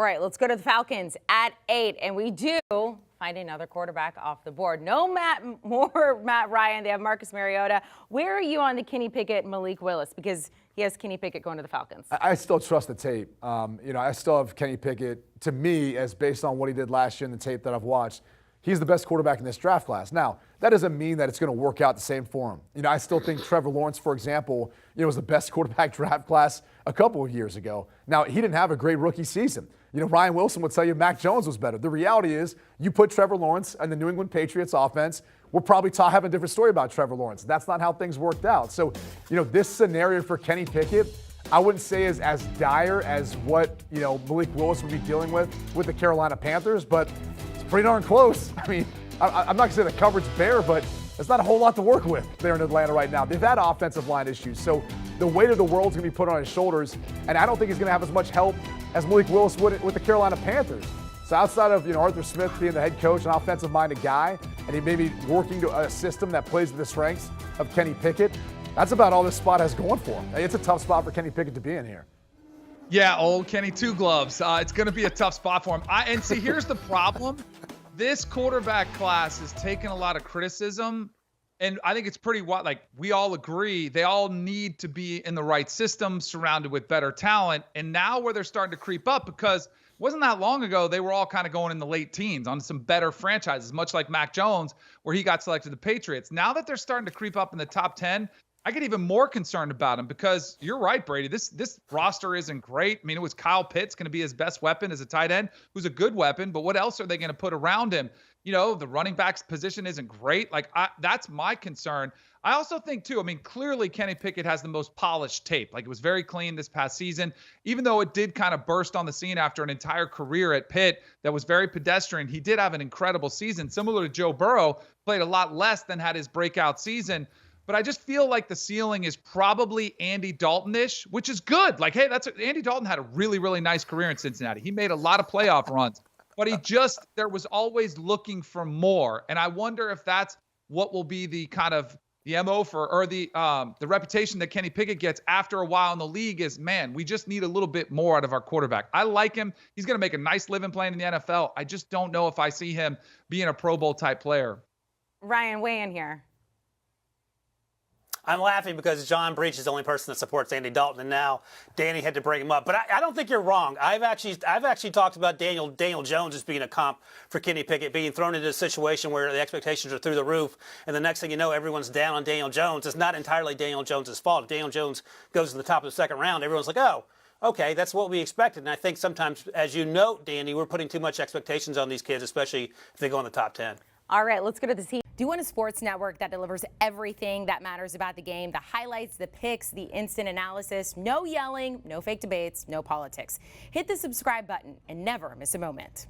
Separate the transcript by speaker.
Speaker 1: right, let's go to the Falcons at 8, and we do find another quarterback off the board. No Matt Ryan. They have Marcus Mariota. Where are you on the Kenny Pickett, Malik Willis? Because he has Kenny Pickett going to the Falcons.
Speaker 2: I still trust the tape. I still have Kenny Pickett, to me, as based on what he did last year in the tape that I've watched. He's the best quarterback in this draft class. Now, that doesn't mean that it's going to work out the same for him. I still think Trevor Lawrence, for example, was the best quarterback draft class a couple of years ago. Now, he didn't have a great rookie season. Ryan Wilson would tell you Mac Jones was better. The reality is, you put Trevor Lawrence and the New England Patriots offense, we're probably having a different story about Trevor Lawrence. That's not how things worked out. So, this scenario for Kenny Pickett, I wouldn't say is as dire as what, Malik Willis would be dealing with the Carolina Panthers, but it's pretty darn close. I mean, I'm not going to say the coverage bare, but there's not a whole lot to work with there in Atlanta right now. They've had offensive line issues, so the weight of the world's going to be put on his shoulders, and I don't think he's going to have as much help as Malik Willis would with the Carolina Panthers. So outside of Arthur Smith being the head coach, an offensive-minded guy, and he may be working to a system that plays to the strengths of Kenny Pickett, that's about all this spot has going for him. It's a tough spot for Kenny Pickett to be in here.
Speaker 3: Yeah, old Kenny Two Gloves. It's going to be a tough spot for him. And see, here's the problem. This quarterback class has taken a lot of criticism, and I think it's pretty wild. Like, we all agree they all need to be in the right system, surrounded with better talent. And now where they're starting to creep up, because it wasn't that long ago they were all kind of going in the late teens on some better franchises, much like Mac Jones, where he got selected to the Patriots. Now that they're starting to creep up in the top 10, I get even more concerned about him, because you're right, Brady. This roster isn't great. I mean, it was Kyle Pitts going to be his best weapon as a tight end, who's a good weapon, but what else are they going to put around him? The running back's position isn't great. That's my concern. I also think, too, clearly Kenny Pickett has the most polished tape. It was very clean this past season, even though it did kind of burst on the scene after an entire career at Pitt that was very pedestrian. He did have an incredible season, similar to Joe Burrow, played a lot less than had his breakout season. But I just feel like the ceiling is probably Andy Dalton-ish, which is good. Andy Dalton had a really, really nice career in Cincinnati. He made a lot of playoff runs, but there was always looking for more. And I wonder if that's what will be the kind of the MO or the reputation that Kenny Pickett gets after a while in the league is, man, we just need a little bit more out of our quarterback. I like him. He's going to make a nice living playing in the NFL. I just don't know if I see him being a Pro Bowl type player.
Speaker 1: Ryan, weigh in here.
Speaker 4: I'm laughing because John Breach is the only person that supports Andy Dalton, and now Danny had to bring him up. But I don't think you're wrong. I've actually talked about Daniel Jones as being a comp for Kenny Pickett, being thrown into a situation where the expectations are through the roof, and the next thing you know, everyone's down on Daniel Jones. It's not entirely Daniel Jones' fault. If Daniel Jones goes to the top of the second round, everyone's like, oh, okay, that's what we expected. And I think sometimes, as you note, Danny, we're putting too much expectations on these kids, especially if they go in the top 10.
Speaker 1: All right, let's go to the team. Do you want a sports network that delivers everything that matters about the game? The highlights, the picks, the instant analysis, no yelling, no fake debates, no politics. Hit the subscribe button and never miss a moment.